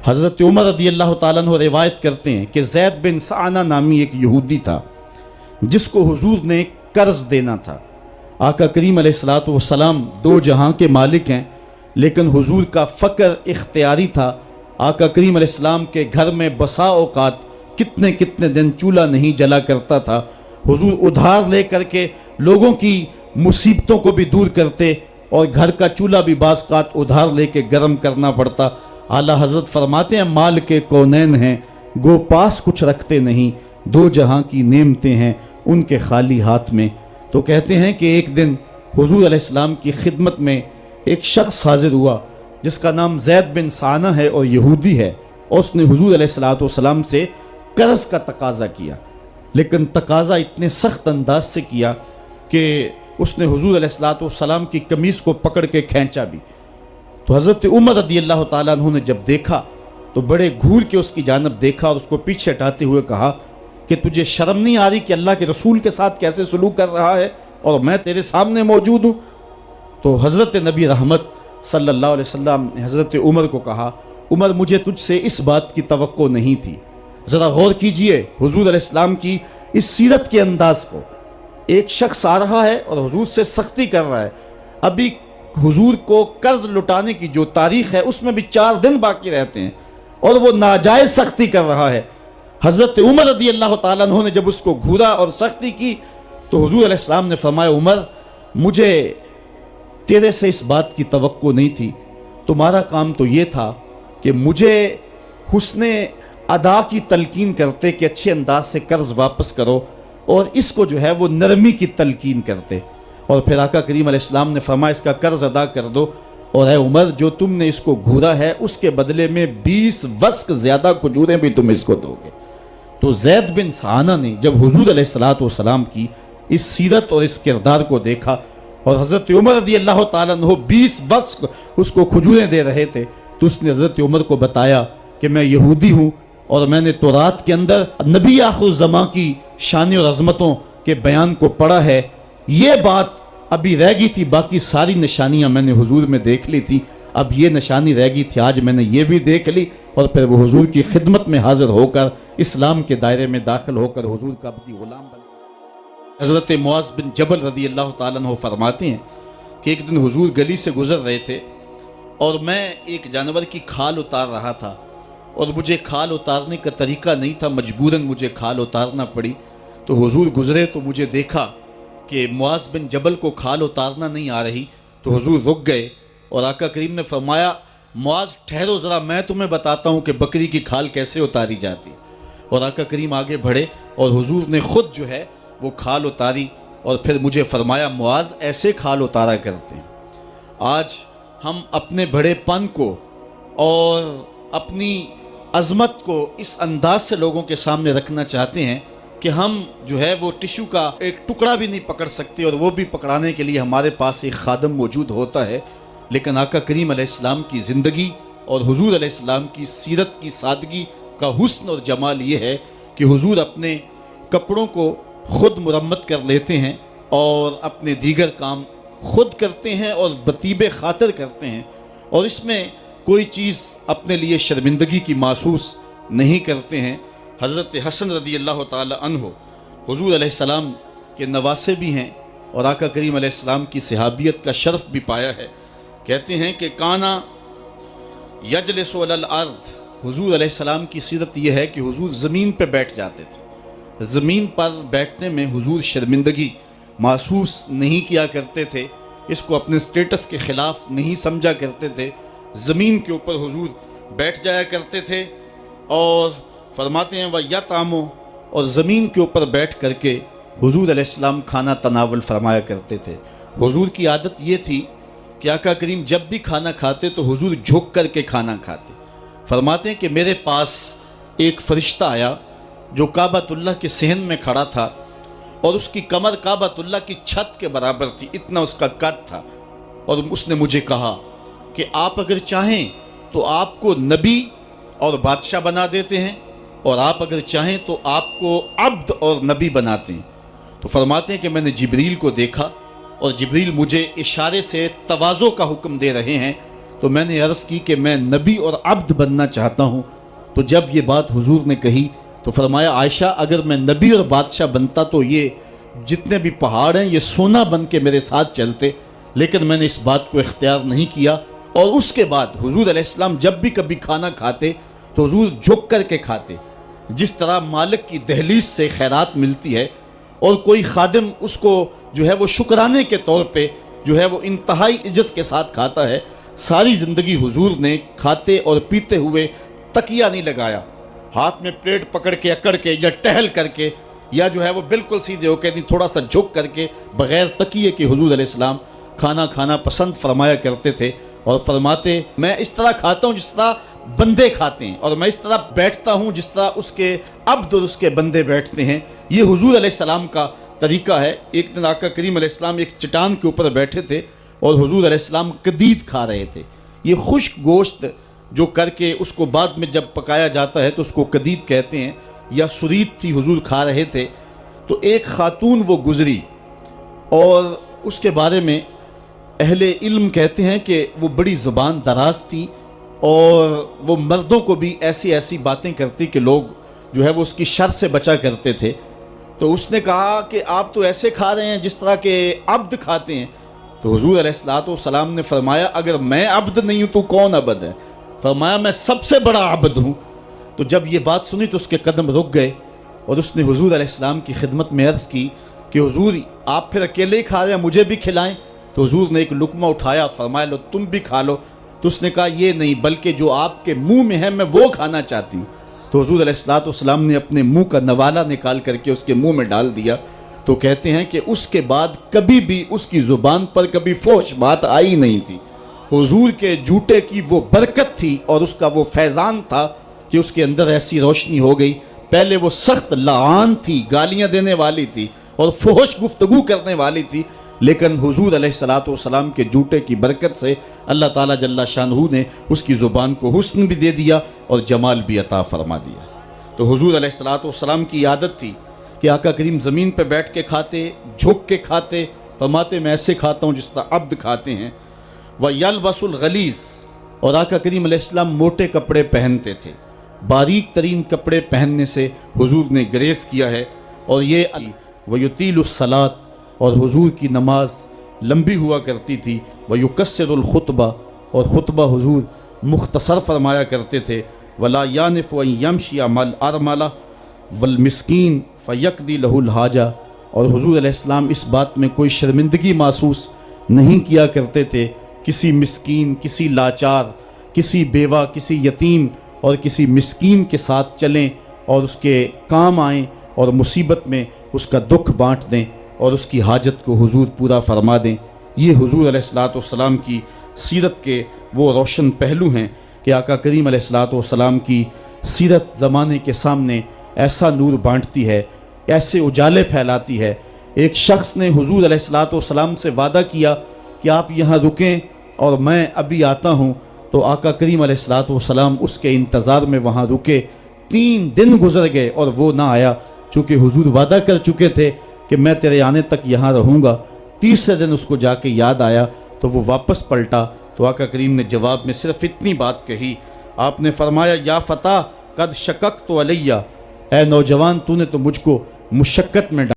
حضرت عمر رضی اللہ تعالیٰ عنہ روایت کرتے ہیں کہ زید بن سعانہ نامی ایک یہودی تھا جس کو حضور نے قرض دینا تھا۔ آقا کریم علیہ الصلوۃ والسلام دو جہاں کے مالک ہیں، لیکن حضور کا فقر اختیاری تھا۔ آقا کریم علیہ السلام کے گھر میں بسا اوقات کتنے کتنے دن چولہا نہیں جلا کرتا تھا۔ حضور ادھار لے کر کے لوگوں کی مصیبتوں کو بھی دور کرتے، اور گھر کا چولہا بھی بعض اوقات ادھار لے کے گرم کرنا پڑتا۔ اعلیٰ حضرت فرماتے ہیں مال کے کونین ہیں گو پاس کچھ رکھتے نہیں، دو جہاں کی نعمتیں ہیں ان کے خالی ہاتھ میں۔ تو کہتے ہیں کہ ایک دن حضور علیہ السلام کی خدمت میں ایک شخص حاضر ہوا جس کا نام زید بن سعانہ ہے اور یہودی ہے، اور اس نے حضور علیہ السلام سے قرض کا تقاضا کیا، لیکن تقاضا اتنے سخت انداز سے کیا کہ اس نے حضور علیہ السلام کی قمیص کو پکڑ کے کھینچا بھی۔ تو حضرت عمر رضی اللہ تعالیٰ عنہ نے جب دیکھا تو بڑے گھور کے اس کی جانب دیکھا اور اس کو پیچھے ہٹاتے ہوئے کہا کہ تجھے شرم نہیں آ رہی کہ اللہ کے رسول کے ساتھ کیسے سلوک کر رہا ہے اور میں تیرے سامنے موجود ہوں؟ تو حضرت نبی رحمت صلی اللہ علیہ وسلم نے حضرت عمر کو کہا، عمر مجھے تجھ سے اس بات کی توقع نہیں تھی۔ ذرا غور کیجئے حضور علیہ السلام کی اس سیرت کے انداز کو۔ ایک شخص آ رہا ہے اور حضور سے سختی کر رہا ہے، ابھی حضور کو قرض لٹانے کی جو تاریخ ہے اس میں بھی 4 دن باقی رہتے ہیں، اور وہ ناجائز سختی کر رہا ہے۔ حضرت عمر رضی اللہ تعالیٰ عنہ نے جب اس کو گھورا اور سختی کی تو حضور علیہ السلام نے فرمایا، عمر مجھے تیرے سے اس بات کی توقع نہیں تھی، تمہارا کام تو یہ تھا کہ مجھے حسن ادا کی تلقین کرتے کہ اچھے انداز سے قرض واپس کرو، اور اس کو جو ہے وہ نرمی کی تلقین کرتے۔ اور پھر آقا کریم علیہ السلام نے فرمایا اس کا قرض ادا کر دو، اور اے عمر جو تم نے اس کو گھورا ہے اس کے بدلے میں 20 وسق زیادہ کھجوریں بھی تم اس کو دو گے۔ تو زید بن سعانہ نے جب حضور علیہ السلام کی اس سیرت اور اس کردار کو دیکھا، اور حضرت عمر رضی اللہ تعالیٰ عنہ 20 وسق اس کو کھجوریں دے رہے تھے، تو اس نے حضرت عمر کو بتایا کہ میں یہودی ہوں اور میں نے تورات کے اندر نبی آخر الزماں کی شان اور عظمتوں کے بیان کو پڑھا ہے، یہ بات ابھی رہ گئی تھی، باقی ساری نشانیاں میں نے حضور میں دیکھ لی تھی، اب یہ نشانی رہ گئی تھی، آج میں نے یہ بھی دیکھ لی۔ اور پھر وہ حضور کی خدمت میں حاضر ہو کر اسلام کے دائرے میں داخل ہو کر حضور کا عبدی غلام بن۔ حضرت معاذ بن جبل رضی اللہ تعالیٰ عنہ فرماتے ہیں کہ ایک دن حضور گلی سے گزر رہے تھے اور میں ایک جانور کی کھال اتار رہا تھا، اور مجھے کھال اتارنے کا طریقہ نہیں تھا، مجبوراً مجھے کھال اتارنا پڑی۔ تو حضور گزرے تو مجھے دیکھا کہ معاذ بن جبل کو کھال اتارنا نہیں آ رہی، تو حضور رک گئے اور آقا کریم نے فرمایا، معاذ ٹھہرو ذرا میں تمہیں بتاتا ہوں کہ بکری کی کھال کیسے اتاری جاتی۔ اور آقا کریم آگے بڑھے اور حضور نے خود جو ہے وہ کھال اتاری، اور پھر مجھے فرمایا، معاذ ایسے کھال اتارا کرتے ہیں۔ آج ہم اپنے بڑے پن کو اور اپنی عظمت کو اس انداز سے لوگوں کے سامنے رکھنا چاہتے ہیں کہ ہم جو ہے وہ ٹشو کا ایک ٹکڑا بھی نہیں پکڑ سکتے، اور وہ بھی پکڑانے کے لیے ہمارے پاس ایک خادم موجود ہوتا ہے۔ لیکن آقا کریم علیہ السلام کی زندگی اور حضور علیہ السلام کی سیرت کی سادگی کا حسن اور جمال یہ ہے کہ حضور اپنے کپڑوں کو خود مرمت کر لیتے ہیں اور اپنے دیگر کام خود کرتے ہیں اور بطیب خاطر کرتے ہیں، اور اس میں کوئی چیز اپنے لیے شرمندگی کی محسوس نہیں کرتے ہیں۔ حضرت حسن رضی اللہ تعالی عنہ حضور علیہ السلام کے نواسے بھی ہیں، اور آقا کریم علیہ السلام کی صحابیت کا شرف بھی پایا ہے۔ کہتے ہیں کہ کانا یجلس علی الارض، حضور علیہ السلام کی سیرت یہ ہے کہ حضور زمین پہ بیٹھ جاتے تھے۔ زمین پر بیٹھنے میں حضور شرمندگی محسوس نہیں کیا کرتے تھے، اس کو اپنے سٹیٹس کے خلاف نہیں سمجھا کرتے تھے۔ زمین کے اوپر حضور بیٹھ جایا کرتے تھے، اور فرماتے ہیں وَيَطْعَمُ، اور زمین کے اوپر بیٹھ کر کے حضور علیہ السلام کھانا تناول فرمایا کرتے تھے۔ حضور کی عادت یہ تھی کہ آقا کریم جب بھی کھانا کھاتے تو حضور جھک کر کے کھانا کھاتے۔ فرماتے ہیں کہ میرے پاس ایک فرشتہ آیا جو کعبۃ اللہ کے صحن میں کھڑا تھا، اور اس کی کمر کعبۃ اللہ کی چھت کے برابر تھی، اتنا اس کا قد تھا، اور اس نے مجھے کہا کہ آپ اگر چاہیں تو آپ کو نبی اور بادشاہ بنا دیتے ہیں، اور آپ اگر چاہیں تو آپ کو عبد اور نبی بناتے ہیں۔ تو فرماتے ہیں کہ میں نے جبریل کو دیکھا، اور جبریل مجھے اشارے سے تواضع کا حکم دے رہے ہیں، تو میں نے عرض کی کہ میں نبی اور عبد بننا چاہتا ہوں۔ تو جب یہ بات حضور نے کہی تو فرمایا عائشہ اگر میں نبی اور بادشاہ بنتا تو یہ جتنے بھی پہاڑ ہیں یہ سونا بن کے میرے ساتھ چلتے، لیکن میں نے اس بات کو اختیار نہیں کیا۔ اور اس کے بعد حضور علیہ السلام جب بھی کبھی کھانا کھاتے تو حضور جھک کر کے کھاتے، جس طرح مالک کی دہلیز سے خیرات ملتی ہے اور کوئی خادم اس کو جو ہے وہ شکرانے کے طور پہ جو ہے وہ انتہائی عجز کے ساتھ کھاتا ہے، ساری زندگی حضور نے کھاتے اور پیتے ہوئے تکیہ نہیں لگایا، ہاتھ میں پلیٹ پکڑ کے اکڑ کے یا ٹہل کر کے یا جو ہے وہ بالکل سیدھے ہو کے نہیں، تھوڑا سا جھک کر کے بغیر تکیے کے حضور علیہ السلام کھانا کھانا پسند فرمایا کرتے تھے، اور فرماتے میں اس طرح کھاتا ہوں جس طرح بندے کھاتے ہیں، اور میں اس طرح بیٹھتا ہوں جس طرح اس کے عبد اور اس کے بندے بیٹھتے ہیں۔ یہ حضور علیہ السلام کا طریقہ ہے۔ ایک دن آقا کریم علیہ السلام ایک چٹان کے اوپر بیٹھے تھے اور حضور علیہ السلام قدید کھا رہے تھے۔ یہ خشک گوشت جو کر کے اس کو بعد میں جب پکایا جاتا ہے تو اس کو قدید کہتے ہیں، یا سرید تھی، حضور کھا رہے تھے۔ تو ایک خاتون وہ گزری اور اس کے بارے میں اہل علم کہتے ہیں کہ وہ بڑی زبان دراز تھی اور وہ مردوں کو بھی ایسی ایسی باتیں کرتی کہ لوگ جو ہے وہ اس کی شر سے بچا کرتے تھے۔ تو اس نے کہا کہ آپ تو ایسے کھا رہے ہیں جس طرح کے عبد کھاتے ہیں۔ تو حضور علیہ السلام نے فرمایا اگر میں عبد نہیں ہوں تو کون عبد ہے؟ فرمایا میں سب سے بڑا عبد ہوں۔ تو جب یہ بات سنی تو اس کے قدم رک گئے اور اس نے حضور علیہ السلام کی خدمت میں عرض کی کہ حضور آپ پھر اکیلے ہی کھا رہے ہیں، مجھے بھی کھلائیں۔ تو حضور نے ایک لقمہ اٹھایا، فرمایا لو تم بھی کھا لو۔ تو اس نے کہا یہ نہیں، بلکہ جو آپ کے منہ میں ہے میں وہ کھانا چاہتی ہوں۔ تو حضور علیہ السلام نے اپنے منہ کا نوالا نکال کر کے اس کے منہ میں ڈال دیا۔ تو کہتے ہیں کہ اس کے بعد کبھی بھی اس کی زبان پر کبھی فحش بات آئی نہیں تھی۔ حضور کے جوٹے کی وہ برکت تھی اور اس کا وہ فیضان تھا کہ اس کے اندر ایسی روشنی ہو گئی۔ پہلے وہ سخت لعان تھی، گالیاں دینے والی تھی اور فحش گفتگو کرنے والی تھی، لیکن حضور علیہ السلام کے جوٹے کی برکت سے اللہ تعالیٰ جل شانہ نے اس کی زبان کو حسن بھی دے دیا اور جمال بھی عطا فرما دیا۔ تو حضور علیہ السلام کی عادت تھی کہ آقا کریم زمین پہ بیٹھ کے کھاتے، جھک کے کھاتے، فرماتے میں ایسے کھاتا ہوں جس طرح عبد کھاتے ہیں۔ وَيَلْبَسُ الْغَلِيظ، اور آقا کریم علیہ السلام موٹے کپڑے پہنتے تھے، باریک ترین کپڑے پہننے سے حضور نے گریز کیا ہے۔ اور یہ وَيُطِيلُ الصَّلَاةَ، اور حضور کی نماز لمبی ہوا کرتی تھی۔ وَيُقَصِّرُ الْخُطْبَةَ، اور خطبہ حضور مختصر فرمایا کرتے تھے۔ وَلَا يَعْنِفُ أَن يَمْشِيَ مَعَ الْأَرْمَلَةِ وَالْمِسْكِينِ فَيَقْضِي لَهُ الْحَاجَةَ، اور حضور علیہ السلام اس بات میں کوئی شرمندگی محسوس نہیں کیا کرتے تھے کسی مسکین، کسی لاچار، کسی بیوہ، کسی یتیم اور کسی مسکین کے ساتھ چلیں اور اس کے کام آئیں اور مصیبت میں اس کا دکھ بانٹ دیں اور اس کی حاجت کو حضور پورا فرما دیں۔ یہ حضور علیہ السلام کی سیرت کے وہ روشن پہلو ہیں کہ آقا کریم علیہ السلام کی سیرت زمانے کے سامنے ایسا نور بانٹتی ہے، ایسے اجالے پھیلاتی ہے۔ ایک شخص نے حضور علیہ السلام سے وعدہ کیا کہ آپ یہاں رکیں اور میں ابھی آتا ہوں، تو آقا کریم علیہ السلام اس کے انتظار میں وہاں رکے۔ 3 دن گزر گئے اور وہ نہ آیا، چونکہ حضور وعدہ کر چکے تھے کہ میں تیرے آنے تک یہاں رہوں گا۔ تیسرے دن اس کو جا کے یاد آیا تو وہ واپس پلٹا، تو آقا کریم نے جواب میں صرف اتنی بات کہی، آپ نے فرمایا یا فتیٰ قد شککت علیہ، اے نوجوان تو نے تو مجھ کو مشقت میں ڈالا۔